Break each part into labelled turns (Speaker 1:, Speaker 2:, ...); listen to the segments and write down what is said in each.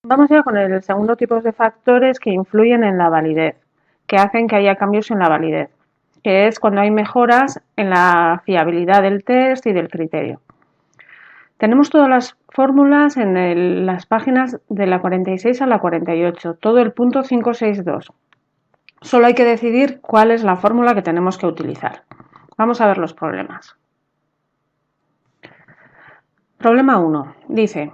Speaker 1: Vamos ya con el segundo tipo de factores que influyen en la validez, que hacen que haya cambios en la validez, que es cuando hay mejoras en la fiabilidad del test y del criterio. Tenemos todas las fórmulas en las páginas de la 46 a la 48, todo el punto 562. Solo hay que decidir cuál es la fórmula que tenemos que utilizar. Vamos a ver los problemas. Problema 1. Dice: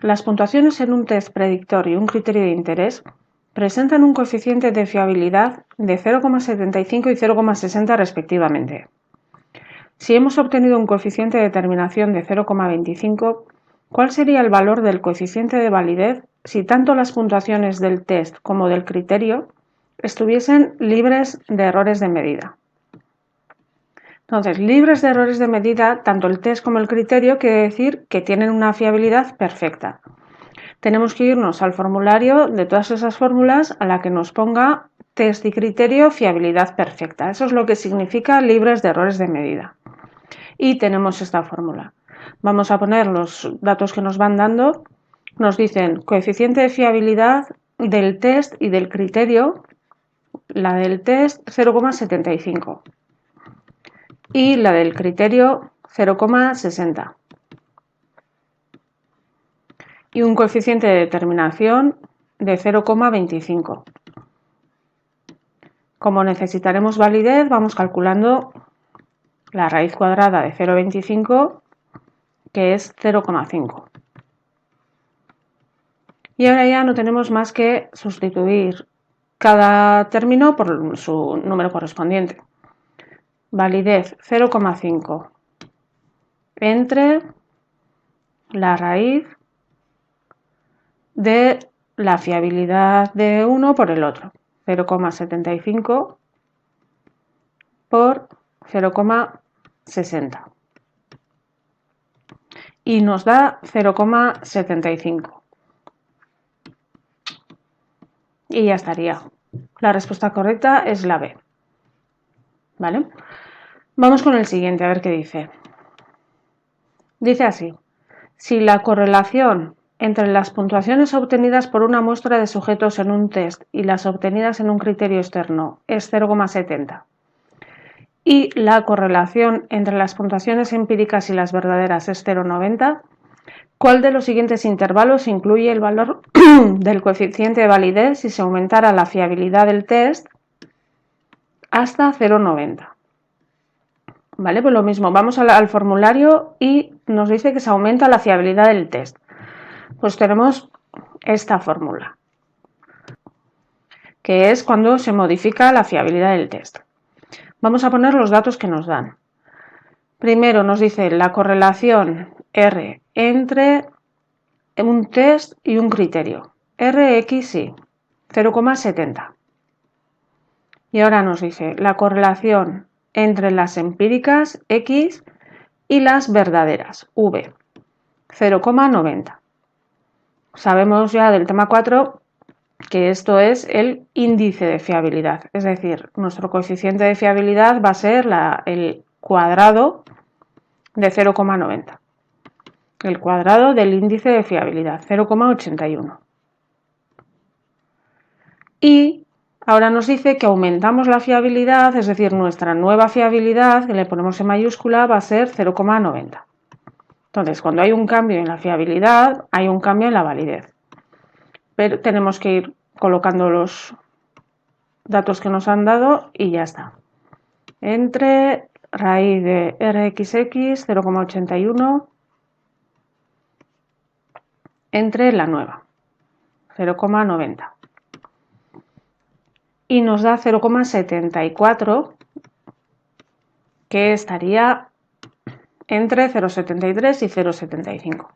Speaker 1: las puntuaciones en un test predictor y un criterio de interés presentan un coeficiente de fiabilidad de 0,75 y 0,60 respectivamente. Si hemos obtenido un coeficiente de determinación de 0,25, ¿cuál sería el valor del coeficiente de validez si tanto las puntuaciones del test como del criterio estuviesen libres de errores de medida? Entonces, libres de errores de medida, tanto el test como el criterio quiere decir que tienen una fiabilidad perfecta. Tenemos que irnos al formulario de todas esas fórmulas a la que nos ponga test y criterio fiabilidad perfecta. Eso es lo que significa libres de errores de medida. Y tenemos esta fórmula. Vamos a poner los datos que nos van dando. Nos dicen coeficiente de fiabilidad del test y del criterio. La del test 0,75 y la del criterio 0,60. Y un coeficiente de determinación de 0,25. Como necesitaremos validez, vamos calculando la raíz cuadrada de 0,25, que es 0,5. Y ahora ya no tenemos más que sustituir cada término por su número correspondiente. Validez 0,5 entre la raíz de la fiabilidad de uno por el otro. 0,75 por 0,60 y nos da 0,75 y ya estaría. La respuesta correcta es la B. ¿Vale? Vamos con el siguiente, a ver qué dice. Dice así: si la correlación entre las puntuaciones obtenidas por una muestra de sujetos en un test y las obtenidas en un criterio externo es 0,70 y la correlación entre las puntuaciones empíricas y las verdaderas es 0,90, ¿cuál de los siguientes intervalos incluye el valor del coeficiente de validez si se aumentara la fiabilidad del test hasta 0,90? ¿Vale? Pues lo mismo, vamos al formulario y nos dice que se aumenta la fiabilidad del test. Pues tenemos esta fórmula, que es cuando se modifica la fiabilidad del test. Vamos a poner los datos que nos dan. Primero nos dice la correlación R entre un test y un criterio. RXY, 0,70. Y ahora nos dice la correlación entre las empíricas X y las verdaderas V, 0,90. Sabemos ya del tema 4 que esto es el índice de fiabilidad, es decir, nuestro coeficiente de fiabilidad va a ser el cuadrado de 0,90, el cuadrado del índice de fiabilidad, 0,81. Y ahora nos dice que aumentamos la fiabilidad, es decir, nuestra nueva fiabilidad, que le ponemos en mayúscula, va a ser 0,90. Entonces, cuando hay un cambio en la fiabilidad, hay un cambio en la validez. Pero tenemos que ir colocando los datos que nos han dado y ya está. Entre raíz de RXX 0,81 entre la nueva 0,90 y nos da 0,74, que estaría entre 0,73 y 0,75.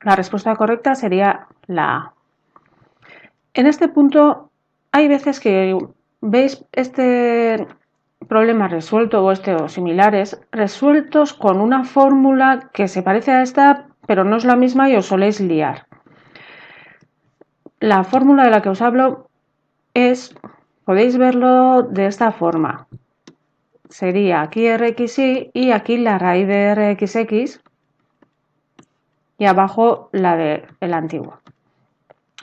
Speaker 1: La respuesta correcta sería la A. En este punto hay veces que veis este problema resuelto o similares resueltos con una fórmula que se parece a esta pero no es la misma y os soléis liar. La fórmula de la que os hablo podéis verlo de esta forma. Sería aquí RXY y aquí la raíz de RXX y abajo la del antiguo.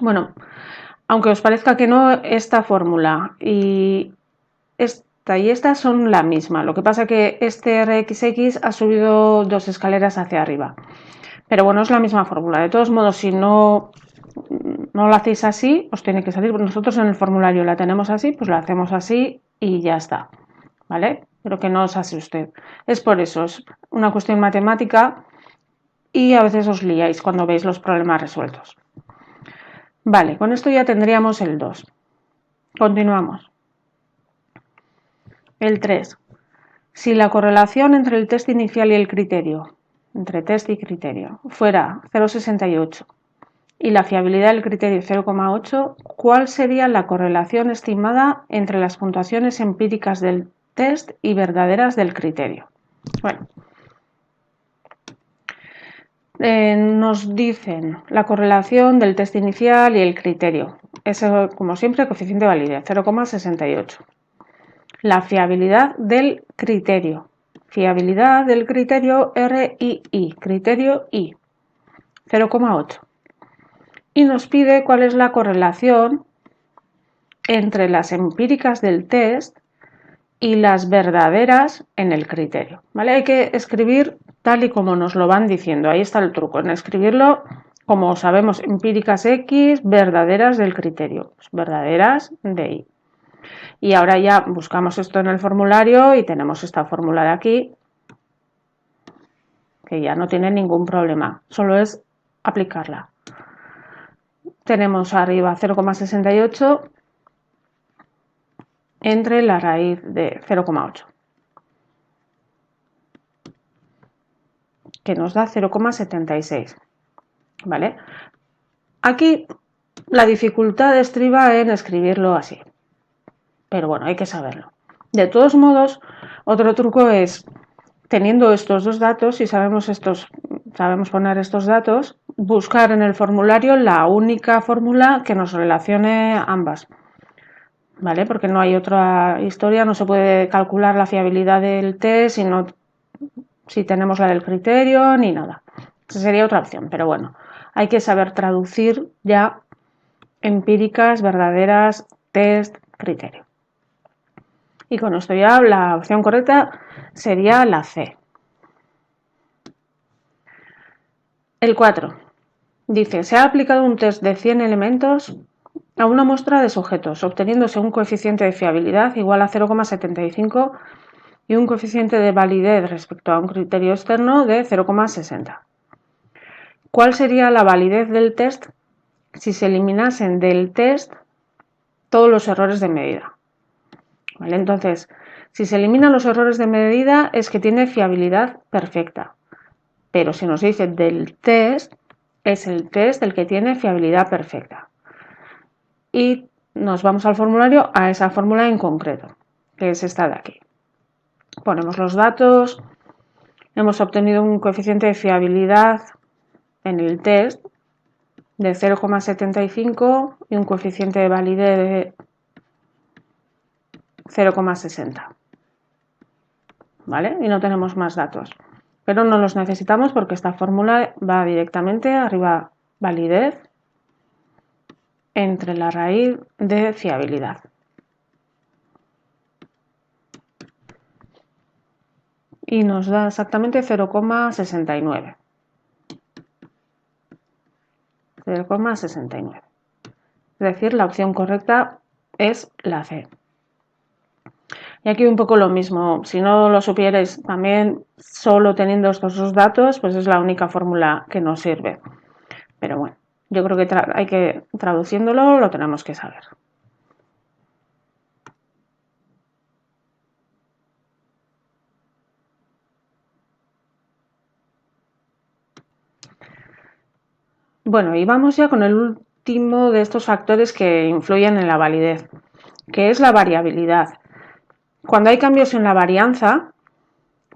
Speaker 1: Bueno, aunque os parezca que no, esta fórmula y esta son la misma. Lo que pasa que este Rx ha subido 2 escaleras hacia arriba. Pero bueno, es la misma fórmula. De todos modos, si no lo hacéis así, os tiene que salir. Nosotros en el formulario la tenemos así, pues la hacemos así y ya está. ¿Vale? Pero que no os asuste. Es por eso, es una cuestión matemática y a veces os liáis cuando veis los problemas resueltos. Vale, con esto ya tendríamos el 2. Continuamos. El 3. Si la correlación entre el test inicial y el criterio, entre test y criterio, fuera 0,68 y la fiabilidad del criterio 0,8, ¿cuál sería la correlación estimada entre las puntuaciones empíricas del test y verdaderas del criterio? Bueno, nos dicen la correlación del test inicial y el criterio. Es, como siempre, coeficiente de validez, 0,68. La fiabilidad del criterio. Fiabilidad del criterio RII, criterio I, 0,8. Y nos pide cuál es la correlación entre las empíricas del test y las verdaderas en el criterio. ¿Vale? Hay que escribir tal y como nos lo van diciendo. Ahí está el truco, en escribirlo como sabemos, empíricas X, verdaderas del criterio, pues verdaderas de Y. Y ahora ya buscamos esto en el formulario y tenemos esta fórmula de aquí, que ya no tiene ningún problema, solo es aplicarla. Tenemos arriba 0,68 entre la raíz de 0,8, que nos da 0,76. ¿Vale? Aquí la dificultad estriba en escribirlo así, pero bueno, hay que saberlo. De todos modos, otro truco es, teniendo estos dos datos, si sabemos poner estos datos, buscar en el formulario la única fórmula que nos relacione ambas. ¿Vale? Porque no hay otra historia, no se puede calcular la fiabilidad del test si tenemos la del criterio ni nada. Esa sería otra opción, pero bueno, hay que saber traducir ya empíricas, verdaderas, test, criterio. Y con esto ya la opción correcta sería la C. El 4. Dice, se ha aplicado un test de 100 elementos a una muestra de sujetos, obteniéndose un coeficiente de fiabilidad igual a 0,75 y un coeficiente de validez respecto a un criterio externo de 0,60. ¿Cuál sería la validez del test si se eliminasen del test todos los errores de medida? ¿Vale? Entonces, si se eliminan los errores de medida es que tiene fiabilidad perfecta. Pero si nos dice del test, es el test el que tiene fiabilidad perfecta. Y nos vamos al formulario, a esa fórmula en concreto, que es esta de aquí. Ponemos los datos, hemos obtenido un coeficiente de fiabilidad en el test de 0,75 y un coeficiente de validez de 0,60. ¿Vale? Y no tenemos más datos. Pero no los necesitamos porque esta fórmula va directamente arriba, validez entre la raíz de fiabilidad. Y nos da exactamente 0,69. 0,69. Es decir, la opción correcta es la C. Y aquí un poco lo mismo. Si no lo supierais también, solo teniendo estos dos datos, pues es la única fórmula que nos sirve. Pero bueno, yo creo que traduciéndolo lo tenemos que saber. Bueno, y vamos ya con el último de estos factores que influyen en la validez, que es la variabilidad. Cuando hay cambios en la varianza,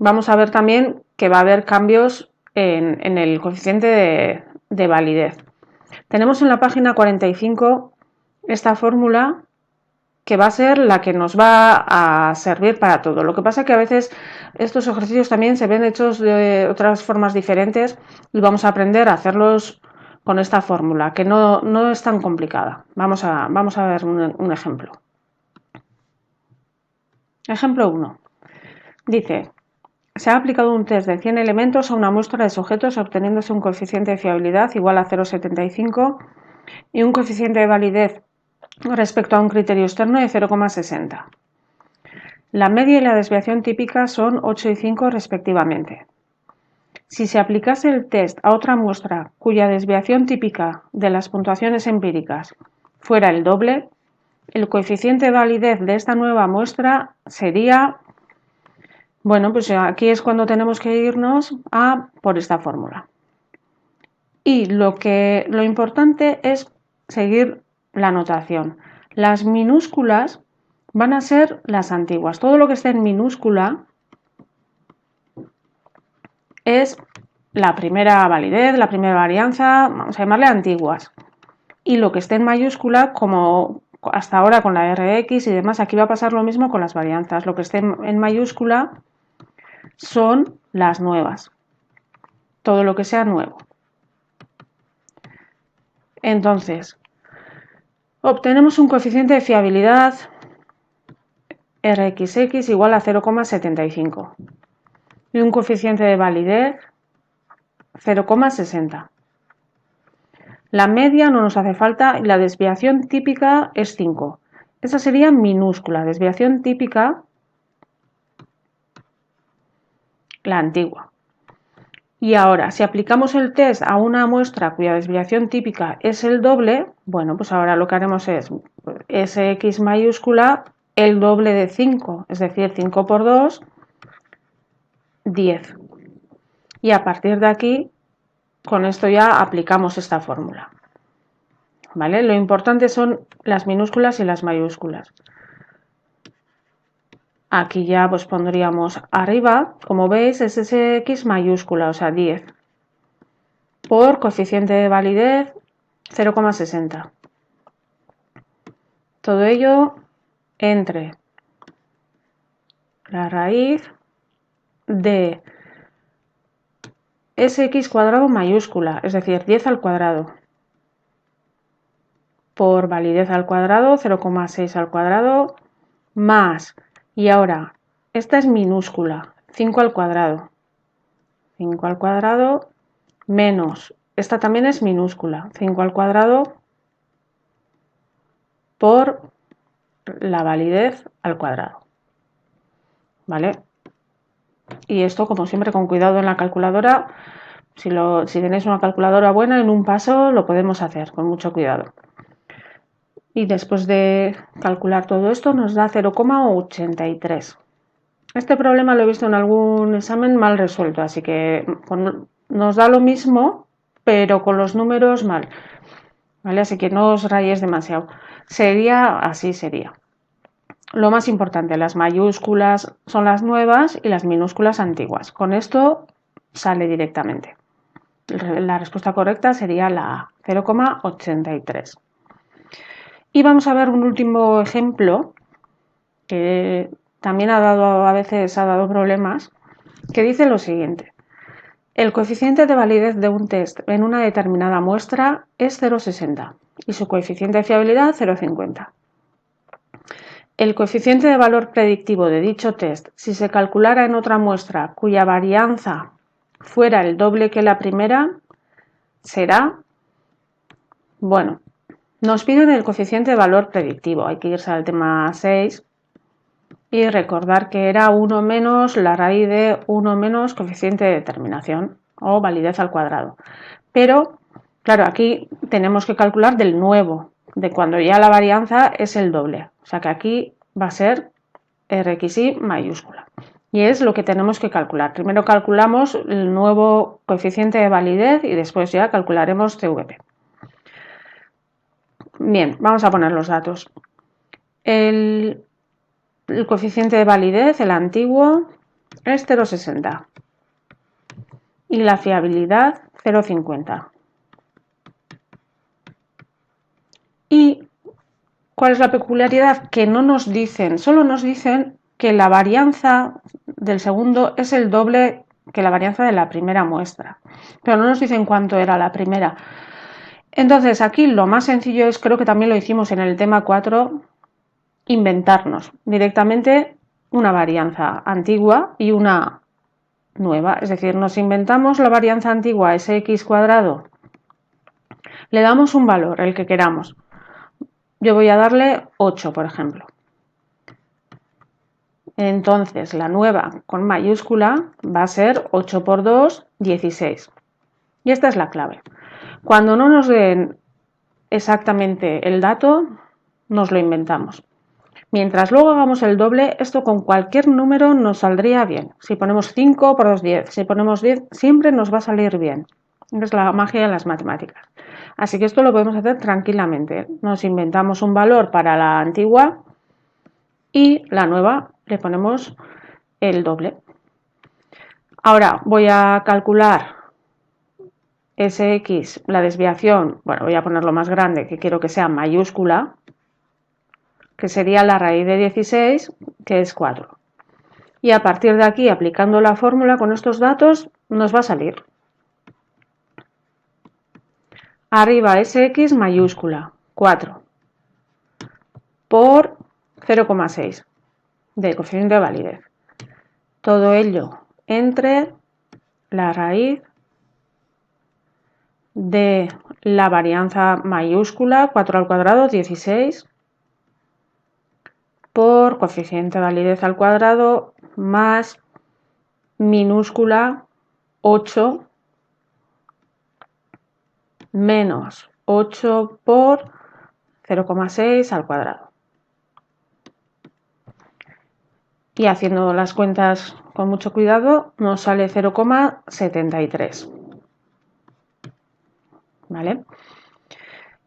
Speaker 1: vamos a ver también que va a haber cambios en el coeficiente de validez. Tenemos en la página 45 esta fórmula que va a ser la que nos va a servir para todo. Lo que pasa es que a veces estos ejercicios también se ven hechos de otras formas diferentes y vamos a aprender a hacerlos con esta fórmula, que no es tan complicada. Vamos a ver un ejemplo. Ejemplo 1. Dice, se ha aplicado un test de 100 elementos a una muestra de sujetos obteniéndose un coeficiente de fiabilidad igual a 0,75 y un coeficiente de validez respecto a un criterio externo de 0,60. La media y la desviación típica son 8 y 5 respectivamente. Si se aplicase el test a otra muestra cuya desviación típica de las puntuaciones empíricas fuera el doble, el coeficiente de validez de esta nueva muestra sería, bueno, pues aquí es cuando tenemos que irnos a por esta fórmula. Y lo importante es seguir la notación. Las minúsculas van a ser las antiguas. Todo lo que esté en minúscula es la primera validez, la primera varianza, vamos a llamarle antiguas. Y lo que esté en mayúscula, como hasta ahora con la RX y demás, aquí va a pasar lo mismo con las varianzas. Lo que esté en mayúscula son las nuevas. Todo lo que sea nuevo. Entonces, obtenemos un coeficiente de fiabilidad RXX igual a 0,75 y un coeficiente de validez 0,60. La media no nos hace falta y la desviación típica es 5. Esa sería minúscula, desviación típica, la antigua. Y ahora, si aplicamos el test a una muestra cuya desviación típica es el doble, bueno, pues ahora lo que haremos es SX mayúscula el doble de 5, es decir, 5 por 2, 10. Y a partir de aquí, con esto ya aplicamos esta fórmula. ¿Vale? Lo importante son las minúsculas y las mayúsculas. Aquí ya pues pondríamos arriba, como veis, es SX mayúscula, o sea, 10, por coeficiente de validez 0,60. Todo ello entre la raíz de SX cuadrado mayúscula, es decir, 10 al cuadrado, por validez al cuadrado, 0,6 al cuadrado, más, y ahora, esta es minúscula, 5 al cuadrado, 5 al cuadrado, menos, esta también es minúscula, 5 al cuadrado, por la validez al cuadrado. ¿Vale? Y esto, como siempre, con cuidado en la calculadora. Si tenéis una calculadora buena, en un paso lo podemos hacer, con mucho cuidado. Y después de calcular todo esto nos da 0,83. Este problema lo he visto en algún examen mal resuelto, así que nos da lo mismo, pero con los números mal. ¿Vale? Así que no os rayéis demasiado. Así sería. Lo más importante, las mayúsculas son las nuevas y las minúsculas antiguas. Con esto sale directamente. La respuesta correcta sería la A, 0,83. Y vamos a ver un último ejemplo que también a veces ha dado problemas, que dice lo siguiente. El coeficiente de validez de un test en una determinada muestra es 0,60 y su coeficiente de fiabilidad 0,50. El coeficiente de valor predictivo de dicho test, si se calculara en otra muestra cuya varianza fuera el doble que la primera, será, bueno, nos piden el coeficiente de valor predictivo. Hay que irse al tema 6 y recordar que era 1 menos la raíz de 1 menos coeficiente de determinación o validez al cuadrado. Pero, claro, aquí tenemos que calcular del nuevo, de cuando ya la varianza es el doble. O sea que aquí va a ser RXY mayúscula. Y es lo que tenemos que calcular. Primero calculamos el nuevo coeficiente de validez y después ya calcularemos CVP. Bien, vamos a poner los datos. El coeficiente de validez, el antiguo, es 0,60 y la fiabilidad 0,50. ¿Y cuál es la peculiaridad? Que no nos dicen, solo nos dicen que la varianza del segundo es el doble que la varianza de la primera muestra. Pero no nos dicen cuánto era la primera. Entonces aquí lo más sencillo es, creo que también lo hicimos en el tema 4, inventarnos directamente una varianza antigua y una nueva. Es decir, nos inventamos la varianza antigua sx cuadrado, le damos un valor, el que queramos. Yo voy a darle 8, por ejemplo. Entonces la nueva con mayúscula va a ser 8 por 2, 16. Y esta es la clave. Cuando no nos den exactamente el dato, nos lo inventamos. Mientras luego hagamos el doble, esto con cualquier número nos saldría bien. Si ponemos 5 por 2, 10. Si ponemos 10, siempre nos va a salir bien. Es la magia de las matemáticas. Así que esto lo podemos hacer tranquilamente. Nos inventamos un valor para la antigua y la nueva le ponemos el doble. Ahora voy a calcular Sx, la desviación, bueno, voy a ponerlo más grande, que quiero que sea mayúscula, que sería la raíz de 16, que es 4. Y a partir de aquí, aplicando la fórmula con estos datos, nos va a salir. Arriba Sx mayúscula, 4, por 0,6 de coeficiente de validez. Todo ello entre la raíz de la varianza mayúscula 4 al cuadrado 16 por coeficiente de validez al cuadrado más minúscula 8 menos 8 por 0,6 al cuadrado. Y haciendo las cuentas con mucho cuidado nos sale 0,73. ¿Vale?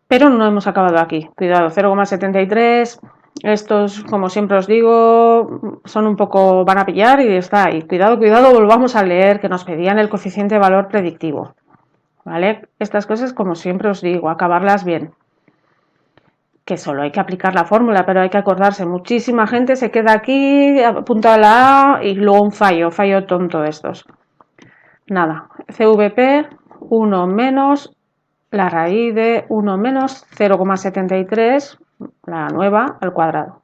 Speaker 1: Pero no hemos acabado aquí. Cuidado, 0,73. Estos, como siempre os digo, son un poco, van a pillar y está ahí. Cuidado, cuidado, volvamos a leer que nos pedían el coeficiente de valor predictivo. ¿Vale? Estas cosas, como siempre os digo, acabarlas bien. Que solo hay que aplicar la fórmula, pero hay que acordarse. Muchísima gente se queda aquí, apunta la A y luego un fallo tonto de estos. Nada, CVP 1 menos la raíz de 1 menos 0,73, la nueva, al cuadrado.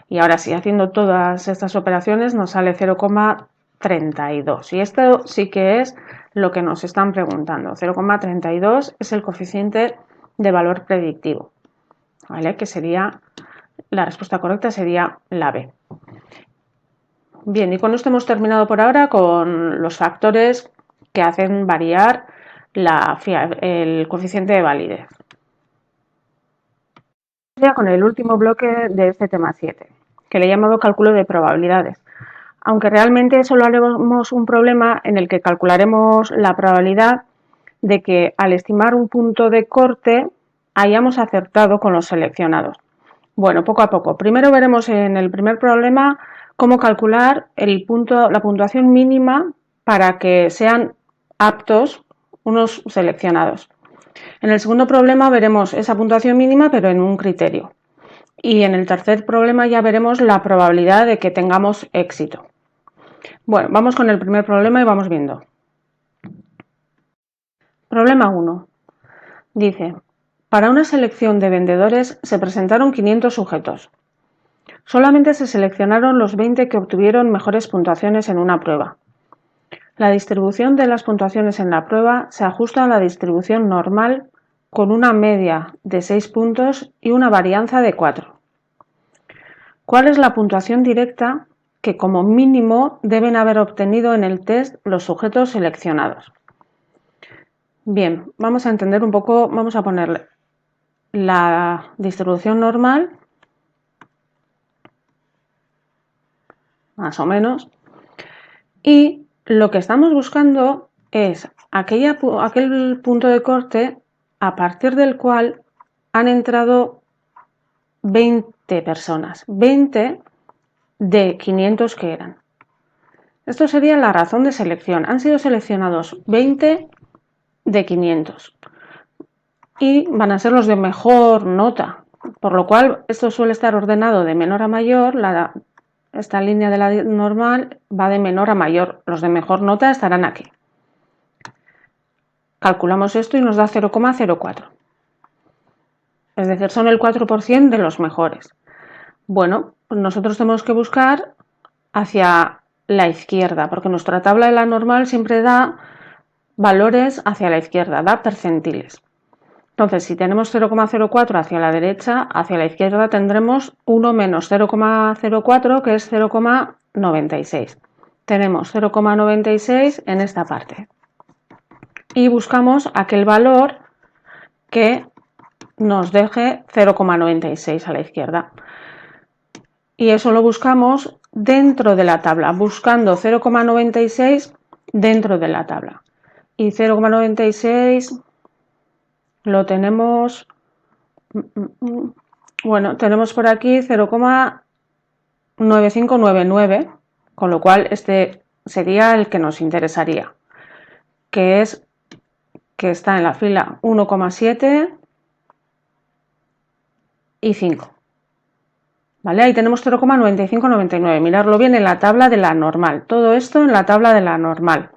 Speaker 1: Y ahora sí, haciendo todas estas operaciones nos sale 0,32. Y esto sí que es lo que nos están preguntando. 0,32 es el coeficiente de valor predictivo. ¿Vale? Que sería, la respuesta correcta sería la B. Bien, y con esto hemos terminado por ahora con los factores que hacen variar el coeficiente de validez. Ya con el último bloque de este tema 7, que le he llamado cálculo de probabilidades. Aunque realmente solo haremos un problema en el que calcularemos la probabilidad de que al estimar un punto de corte hayamos acertado con los seleccionados. Bueno, poco a poco. Primero veremos en el primer problema cómo calcular la puntuación mínima para que sean aptos unos seleccionados. En el segundo problema veremos esa puntuación mínima, pero en un criterio. Y en el tercer problema ya veremos la probabilidad de que tengamos éxito. Bueno, vamos con el primer problema y vamos viendo. Problema 1. Dice, para una selección de vendedores se presentaron 500 sujetos. Solamente se seleccionaron los 20 que obtuvieron mejores puntuaciones en una prueba. La distribución de las puntuaciones en la prueba se ajusta a la distribución normal con una media de 6 puntos y una varianza de 4. ¿Cuál es la puntuación directa que como mínimo deben haber obtenido en el test los sujetos seleccionados? Bien, vamos a entender un poco, vamos a ponerle la distribución normal, más o menos, y lo que estamos buscando es aquel punto de corte a partir del cual han entrado 20 personas, 20 de 500 que eran. Esto sería la razón de selección. Han sido seleccionados 20 de 500 y van a ser los de mejor nota, por lo cual esto suele estar ordenado de menor a mayor. Esta línea de la normal va de menor a mayor. Los de mejor nota estarán aquí. calculamos esto y nos da 0,04. Es decir, son el 4% de los mejores. Bueno, pues nosotros tenemos que buscar hacia la izquierda, porque nuestra tabla de la normal siempre da valores hacia la izquierda, da percentiles. Entonces, si tenemos 0,04 hacia la derecha, hacia la izquierda tendremos 1 menos 0,04, que es 0,96. Tenemos 0,96 en esta parte. Y buscamos aquel valor que nos deje 0,96 a la izquierda. Y eso lo buscamos dentro de la tabla, buscando 0,96 dentro de la tabla. Y 0,96 lo tenemos, bueno, tenemos por aquí 0,9599, con lo cual este sería el que nos interesaría, que es que está en la fila 1,7 y 5. ¿Vale? Ahí tenemos 0,9599. Mirarlo bien en la tabla de la normal. Todo esto en la tabla de la normal.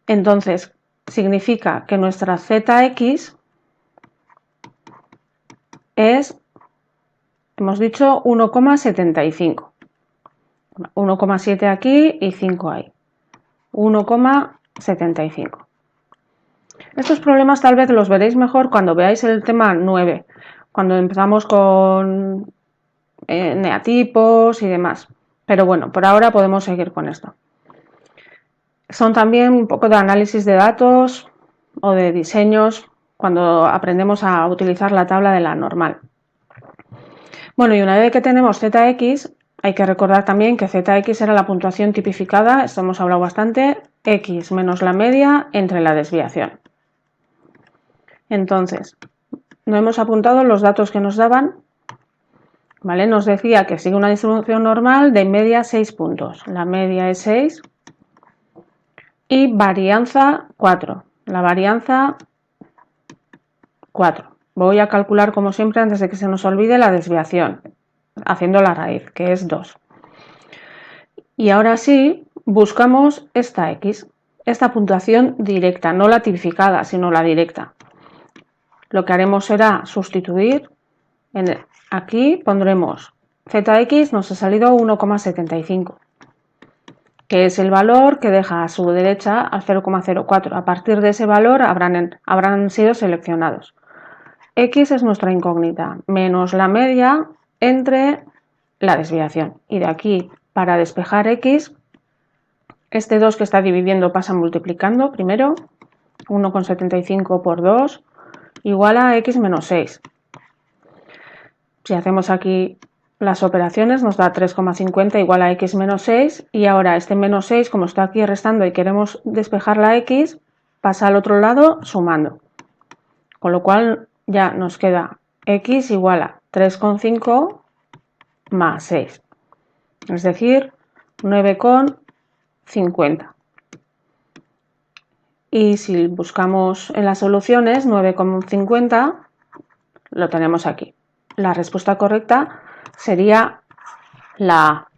Speaker 1: Entonces, significa que nuestra ZX es, hemos dicho, 1,75. 1,7 aquí y 5 ahí. 1,75. Estos problemas tal vez los veréis mejor cuando veáis el tema 9, cuando empezamos con neatipos y demás. Pero bueno, por ahora podemos seguir con esto. Son también un poco de análisis de datos o de diseños cuando aprendemos a utilizar la tabla de la normal. Bueno, y una vez que tenemos ZX, hay que recordar también que ZX era la puntuación tipificada, esto hemos hablado bastante, X menos la media entre la desviación. Entonces, no hemos apuntado los datos que nos daban, ¿vale? Nos decía que sigue una distribución normal de media 6 puntos. La media es 6 y varianza 4. La varianza 4. Voy a calcular como siempre antes de que se nos olvide la desviación, haciendo la raíz, que es 2. Y ahora sí, buscamos esta X, esta puntuación directa, no la tipificada, sino la directa. Lo que haremos será sustituir, aquí pondremos ZX, nos ha salido 1,75, que es el valor que deja a su derecha al 0,04. A partir de ese valor habrán sido seleccionados. X es nuestra incógnita, menos la media entre la desviación. Y de aquí, para despejar X, este 2 que está dividiendo pasa multiplicando primero, 1,75 por 2, igual a X menos 6. Si hacemos aquí las operaciones nos da 3,50 igual a X menos 6 y ahora este menos 6, como está aquí restando y queremos despejar la X, pasa al otro lado sumando. Con lo cual ya nos queda X igual a 3,5 más 6, es decir, 9,50. Y si buscamos en las soluciones 9,50, lo tenemos aquí. La respuesta correcta sería la A.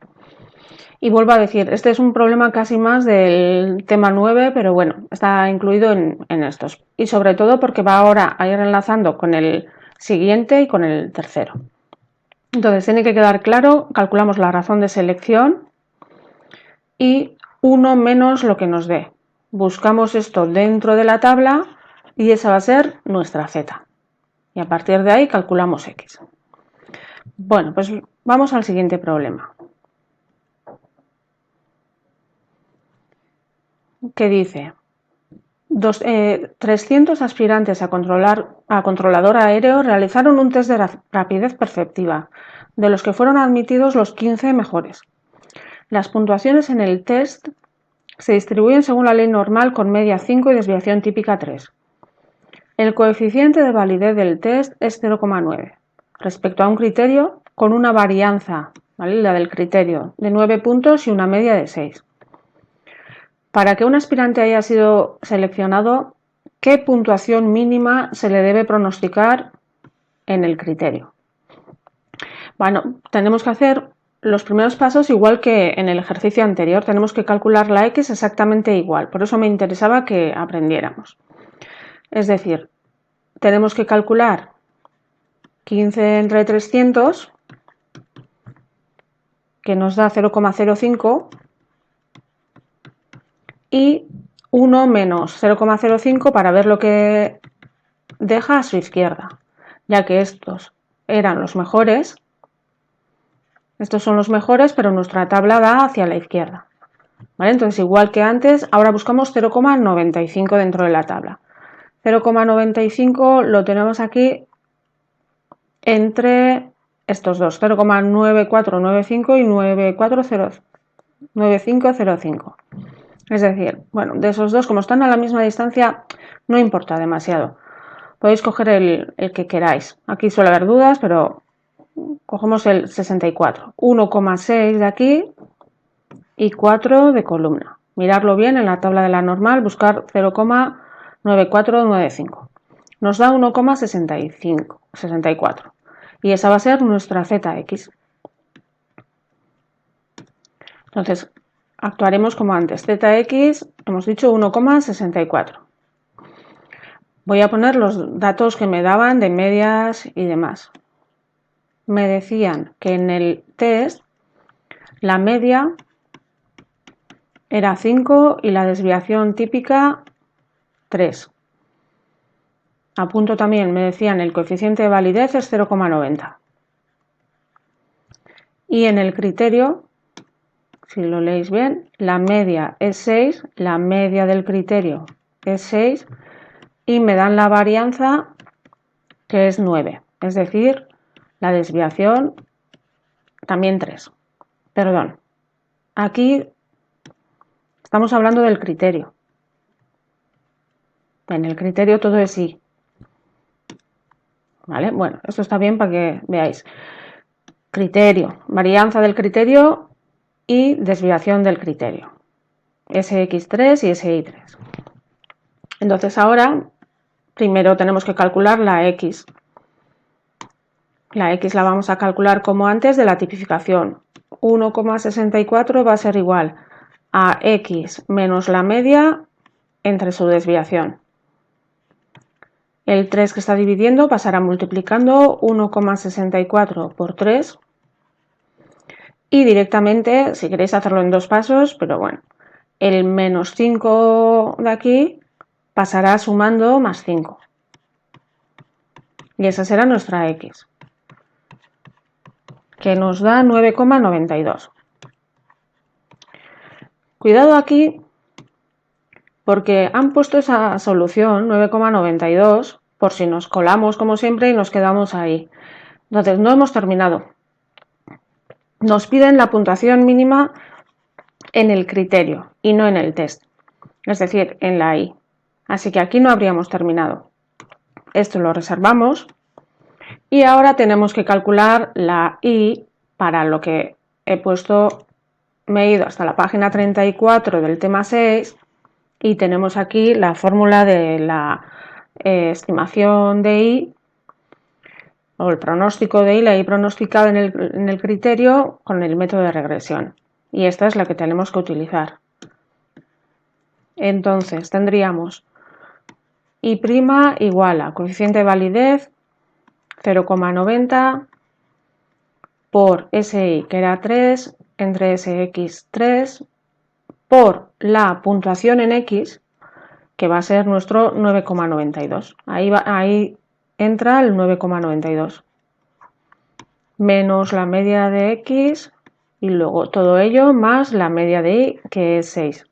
Speaker 1: Y vuelvo a decir, este es un problema casi más del tema 9, pero bueno, está incluido en estos. Y sobre todo porque va ahora a ir enlazando con el siguiente y con el tercero. Entonces tiene que quedar claro, calculamos la razón de selección y 1 menos lo que nos dé. Buscamos esto dentro de la tabla y esa va a ser nuestra Z. Y a partir de ahí calculamos X. Bueno, pues vamos al siguiente problema. Que dice, 300 aspirantes a controlador aéreo realizaron un test de rapidez perceptiva, de los que fueron admitidos los 15 mejores. Las puntuaciones en el test se distribuyen según la ley normal con media 5 y desviación típica 3. El coeficiente de validez del test es 0,9 respecto a un criterio con una varianza, ¿vale?, la del criterio, de 9 puntos y una media de 6. Para que un aspirante haya sido seleccionado, ¿qué puntuación mínima se le debe pronosticar en el criterio? Bueno, tenemos que hacer los primeros pasos, igual que en el ejercicio anterior, tenemos que calcular la x exactamente igual. Por eso me interesaba que aprendiéramos. Es decir, tenemos que calcular 15 entre 300, que nos da 0,05, y 1 menos 0,05 para ver lo que deja a su izquierda, ya que estos eran los mejores. Estos son los mejores, pero nuestra tabla da hacia la izquierda. ¿Vale? Entonces, igual que antes, ahora buscamos 0,95 dentro de la tabla. 0,95 lo tenemos aquí entre estos dos, 0,9495 y 9505. Es decir, bueno, de esos dos, como están a la misma distancia, no importa demasiado. Podéis coger el que queráis. Aquí suele haber dudas, pero cogemos el 64. 1,6 de aquí y 4 de columna. Mirarlo bien en la tabla de la normal, buscar 0,9495. Nos da 1,64. Y esa va a ser nuestra zx. Entonces, actuaremos como antes. Zx, hemos dicho 1,64. Voy a poner los datos que me daban de medias y demás. Me decían que en el test la media era 5 y la desviación típica 3. Apunto también, me decían el coeficiente de validez es 0,90. Y en el criterio, si lo leéis bien, la media es 6, la media del criterio es 6 y me dan la varianza que es 9. Es decir, la desviación también 3. Perdón, aquí estamos hablando del criterio. En el criterio todo es sí. ¿Vale? Bueno, esto está bien para que veáis. Criterio, varianza del criterio y desviación del criterio. SX3 y SI3. Entonces ahora, primero tenemos que calcular la X. La X la vamos a calcular como antes de la tipificación. 1,64 va a ser igual a X menos la media entre su desviación. El 3 que está dividiendo pasará multiplicando 1,64 por 3 y directamente, si queréis hacerlo en dos pasos, pero bueno, el menos 5 de aquí pasará sumando más 5. Y esa será nuestra X, que nos da 9,92. Cuidado aquí, porque han puesto esa solución, 9,92, por si nos colamos como siempre y nos quedamos ahí. Entonces, no hemos terminado. Nos piden la puntuación mínima en el criterio y no en el test, es decir, en la I. Así que aquí no habríamos terminado. Esto lo reservamos y ahora tenemos que calcular la I para lo que he puesto. Me he ido hasta la página 34 del tema 6 y tenemos aquí la fórmula de la estimación de I o el pronóstico de I, la I pronosticada en el criterio con el método de regresión. Y esta es la que tenemos que utilizar. Entonces tendríamos I' igual a coeficiente de validez 0,90 por SI, que era 3, entre SX3, por la puntuación en X, que va a ser nuestro 9,92. Ahí entra el 9,92. Menos la media de X y luego todo ello más la media de Y, que es 6.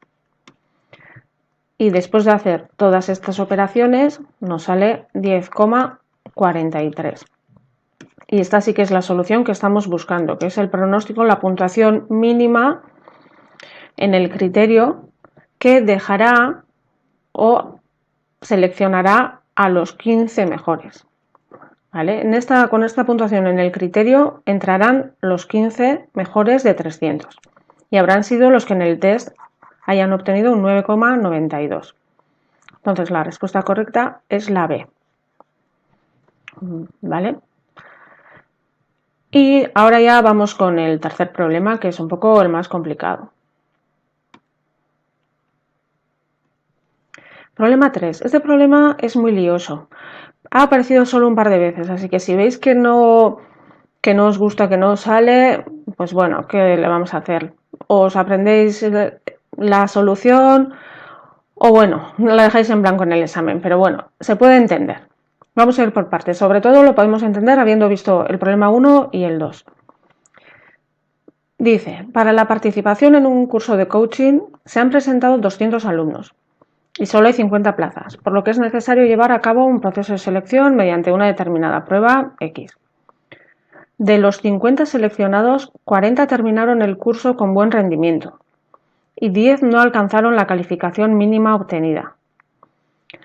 Speaker 1: Y después de hacer todas estas operaciones nos sale 10,43. Y esta sí que es la solución que estamos buscando, que es el pronóstico, la puntuación mínima en el criterio que dejará o seleccionará a los 15 mejores. ¿Vale? Con esta puntuación en el criterio entrarán los 15 mejores de 300 y habrán sido los que en el test hayan obtenido un 9,92. Entonces la respuesta correcta es la B. ¿Vale? Y ahora ya vamos con el tercer problema, que es un poco el más complicado. Problema 3. Este problema es muy lioso. Ha aparecido solo un par de veces, así que si veis que no os gusta, que no os sale, pues bueno, ¿qué le vamos a hacer? Os aprendéis la solución o bueno, la dejáis en blanco en el examen, pero bueno, se puede entender. Vamos a ir por partes. Sobre todo lo podemos entender habiendo visto el problema 1 y el 2. Dice, para la participación en un curso de coaching se han presentado 200 alumnos y solo hay 50 plazas, por lo que es necesario llevar a cabo un proceso de selección mediante una determinada prueba X. De los 50 seleccionados, 40 terminaron el curso con buen rendimiento y 10 no alcanzaron la calificación mínima obtenida.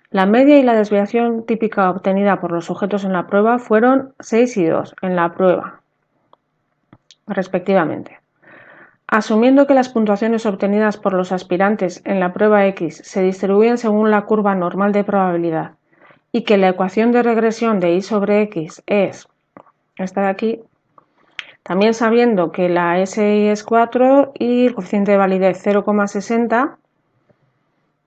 Speaker 1: La media y la desviación típica obtenida por los sujetos en la prueba fueron 6 y 2 en la prueba, respectivamente. Asumiendo que las puntuaciones obtenidas por los aspirantes en la prueba X se distribuyen según la curva normal de probabilidad y que la ecuación de regresión de y sobre X es esta de aquí, también sabiendo que la SI es 4 y el coeficiente de validez 0,60,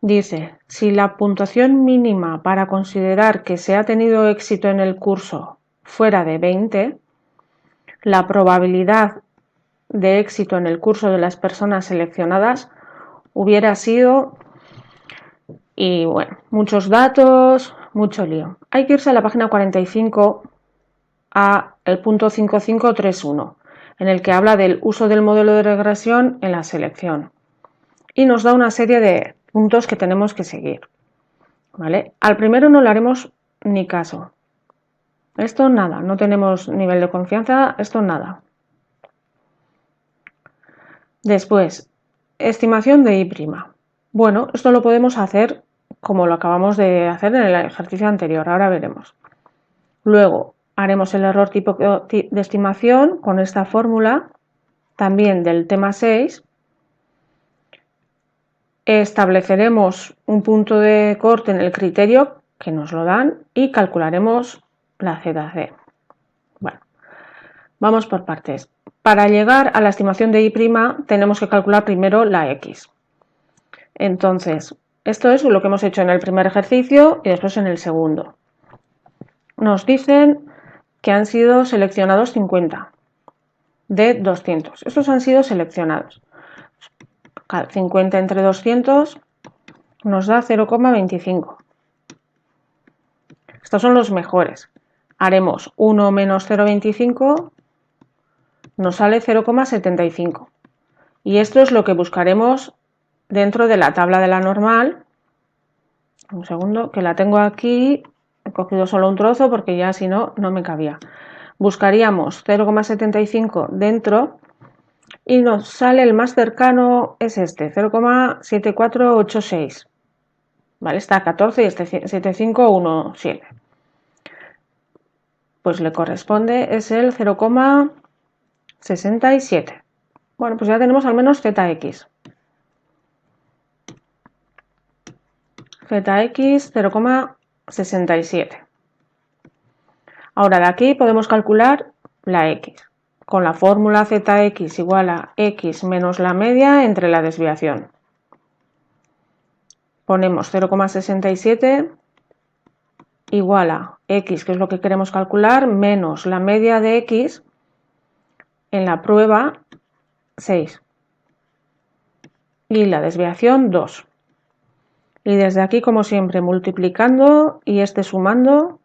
Speaker 1: dice, si la puntuación mínima para considerar que se ha tenido éxito en el curso fuera de 20, la probabilidad de éxito en el curso de las personas seleccionadas hubiera sido, y bueno, muchos datos, mucho lío. Hay que irse a la página 45 a el punto 5531, en el que habla del uso del modelo de regresión en la selección y nos da una serie de puntos que tenemos que seguir, ¿vale? Al primero no le haremos ni caso. Esto nada, no tenemos nivel de confianza, esto nada. Después, estimación de I'. Bueno, esto lo podemos hacer como lo acabamos de hacer en el ejercicio anterior, ahora veremos. Luego, haremos el error tipo de estimación con esta fórmula, también del tema 6. Estableceremos un punto de corte en el criterio que nos lo dan y calcularemos la ZC. Bueno, vamos por partes. Para llegar a la estimación de I' tenemos que calcular primero la X. Entonces, esto es lo que hemos hecho en el primer ejercicio y después en el segundo. Nos dicen que han sido seleccionados 50 de 200. Estos han sido seleccionados. 50 entre 200 nos da 0,25. Estos son los mejores. Haremos 1 menos 0,25, nos sale 0,75. Y esto es lo que buscaremos dentro de la tabla de la normal. Un segundo, que la tengo aquí. He cogido solo un trozo porque ya si no, no me cabía. Buscaríamos 0,75 dentro y nos sale el más cercano, es este, 0,7486. ¿Vale? Está a 14 y este 7517. Pues le corresponde, es el 0,67. Bueno, pues ya tenemos al menos ZX. ZX 0,67. Ahora de aquí podemos calcular la X, con la fórmula ZX igual a X menos la media entre la desviación. Ponemos 0,67 igual a X, que es lo que queremos calcular, menos la media de X en la prueba 6 y la desviación 2. Y desde aquí, como siempre, multiplicando y sumando,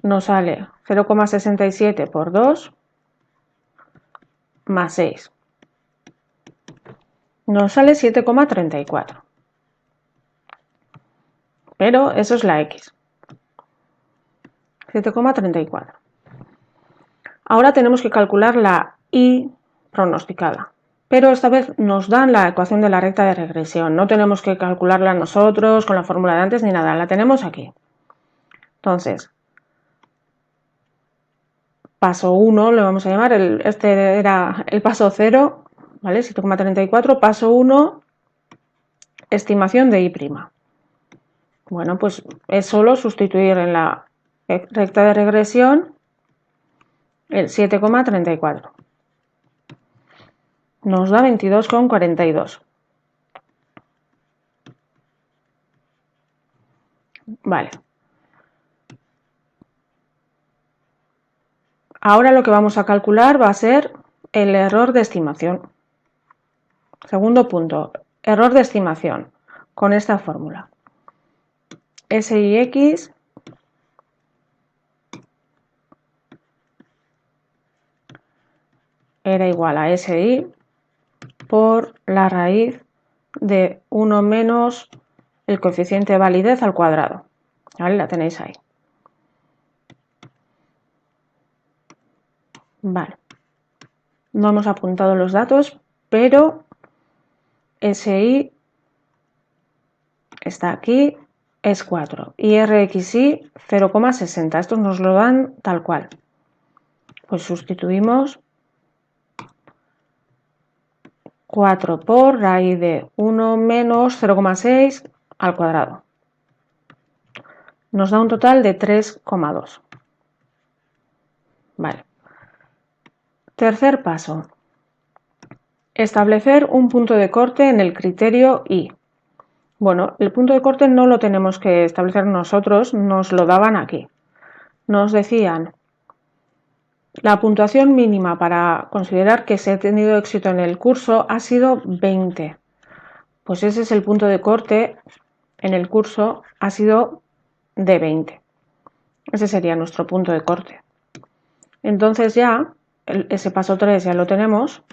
Speaker 1: nos sale 0,67 por 2 más 6. Nos sale 7,34. Pero eso es la X. 7,34. Ahora tenemos que calcular la Y pronosticada. Pero esta vez nos dan la ecuación de la recta de regresión. No tenemos que calcularla nosotros con la fórmula de antes ni nada. La tenemos aquí. Entonces, paso 1 le vamos a llamar. Este era el paso 0. ¿Vale? 7,34. Paso 1. Estimación de Y'. Bueno, pues es solo sustituir en la recta de regresión el 7,34. Nos da 22,42. Vale. Ahora lo que vamos a calcular va a ser el error de estimación. Segundo punto, error de estimación con esta fórmula. SIX era igual a SI por la raíz de 1 menos el coeficiente de validez al cuadrado. ¿Vale? La tenéis ahí. Vale. No hemos apuntado los datos, pero SI está aquí, es 4 y RXI 0,60. Estos nos lo dan tal cual. Pues sustituimos 4 por raíz de 1 menos 0,6 al cuadrado. Nos da un total de 3,2. Vale. Tercer paso. Establecer un punto de corte en el criterio I. Bueno, el punto de corte no lo tenemos que establecer nosotros, nos lo daban aquí. Nos decían, la puntuación mínima para considerar que se ha tenido éxito en el curso ha sido 20. Pues ese es el punto de corte en el curso, ha sido de 20. Ese sería nuestro punto de corte. Entonces ya, ese paso 3 ya lo tenemos.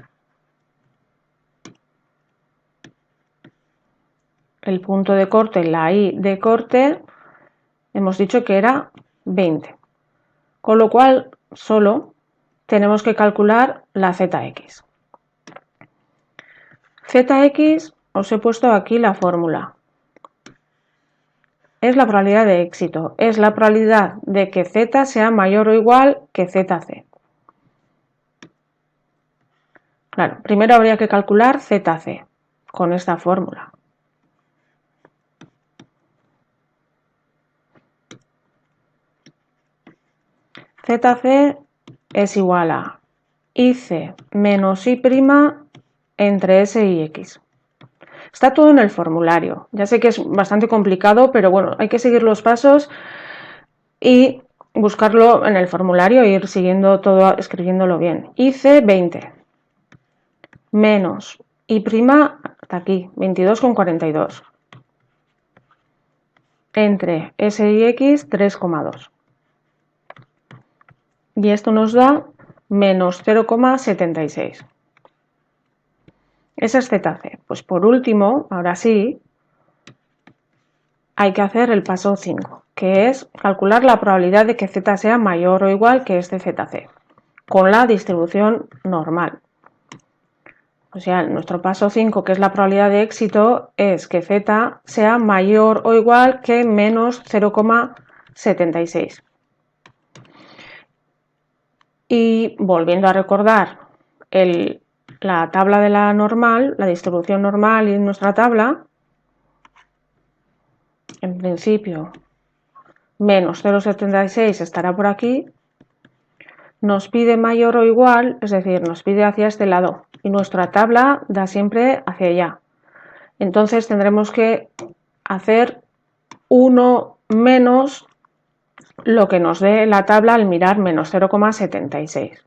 Speaker 1: El punto de corte, la I de corte, hemos dicho que era 20. Con lo cual, solo tenemos que calcular la ZX. ZX, os he puesto aquí la fórmula. Es la probabilidad de éxito, es la probabilidad de que Z sea mayor o igual que ZC. Claro, primero habría que calcular ZC con esta fórmula. ZC es igual a IC menos I' entre S y X. Está todo en el formulario. Ya sé que es bastante complicado, pero bueno, hay que seguir los pasos y buscarlo en el formulario e ir siguiendo todo, escribiéndolo bien. IC 20 menos I' hasta aquí, 22,42 entre S y X 3,2. Y esto nos da menos 0,76. Esa es ZC. Pues por último, ahora sí, hay que hacer el paso 5, que es calcular la probabilidad de que Z sea mayor o igual que este ZC, con la distribución normal. O sea, nuestro paso 5, que es la probabilidad de éxito, es que Z sea mayor o igual que menos 0,76. Y volviendo a recordar la tabla de la normal, la distribución normal y nuestra tabla, en principio menos 0,76 estará por aquí, nos pide mayor o igual, es decir, nos pide hacia este lado y nuestra tabla da siempre hacia allá. Entonces tendremos que hacer 1 menos lo que nos dé la tabla al mirar menos 0,76.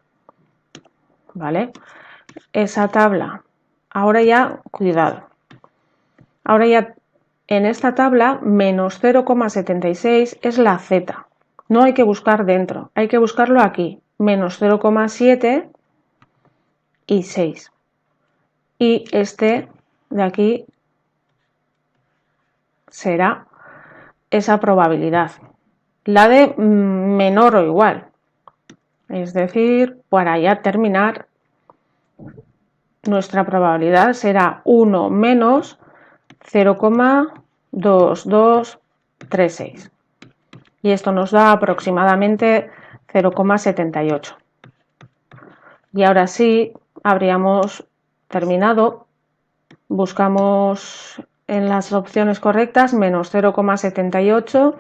Speaker 1: ¿Vale? Esa tabla, ahora ya, cuidado, ahora ya en esta tabla menos 0,76 es la Z, no hay que buscar dentro, hay que buscarlo aquí, menos 0,7 y 6. Y este de aquí será esa probabilidad, la de menor o igual. Es decir, para ya terminar, nuestra probabilidad será 1 menos 0,2236. Y esto nos da aproximadamente 0,78. Y ahora sí, habríamos terminado. Buscamos en las opciones correctas menos 0,78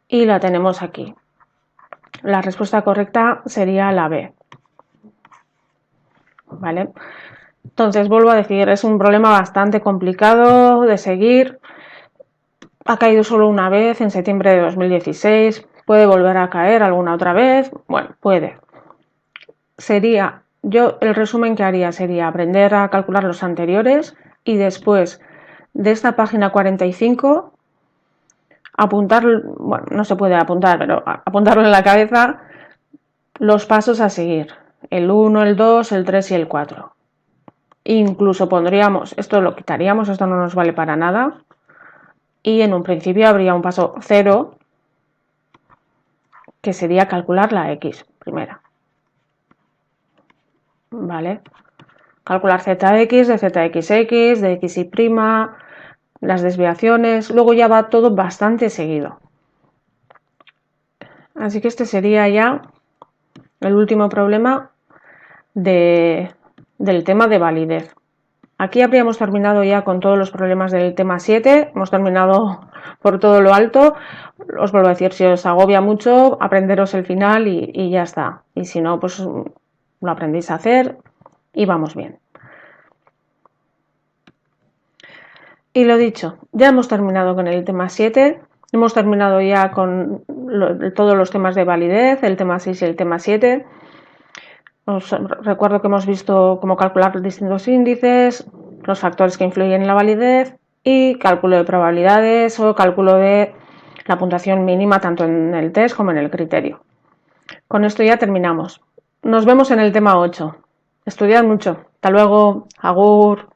Speaker 1: y la tenemos aquí. La respuesta correcta sería la B. ¿Vale? Entonces, vuelvo a decir, es un problema bastante complicado de seguir. Ha caído solo una vez en septiembre de 2016. Puede volver a caer alguna otra vez. Bueno, puede. El resumen que haría sería aprender a calcular los anteriores y después de esta página 45 apuntar, bueno, no se puede apuntar, pero apuntarlo en la cabeza los pasos a seguir, el 1, el 2, el 3 y el 4. Incluso pondríamos, esto lo quitaríamos, esto no nos vale para nada, y en un principio habría un paso 0, que sería calcular la x primera. ¿Vale? Calcular zx, de zxx, de xy', las desviaciones, luego ya va todo bastante seguido. Así que este sería ya el último problema del tema de validez. Aquí habríamos terminado ya con todos los problemas del tema 7, hemos terminado por todo lo alto. Os vuelvo a decir, si os agobia mucho, aprenderos el final y ya está. Y si no, pues lo aprendéis a hacer y vamos bien. Y lo dicho, ya hemos terminado con el tema 7, hemos terminado ya con todos los temas de validez, el tema 6 y el tema 7. Os recuerdo que hemos visto cómo calcular distintos índices, los factores que influyen en la validez y cálculo de probabilidades o cálculo de la puntuación mínima tanto en el test como en el criterio. Con esto ya terminamos. Nos vemos en el tema 8. Estudiad mucho. Hasta luego. Agur.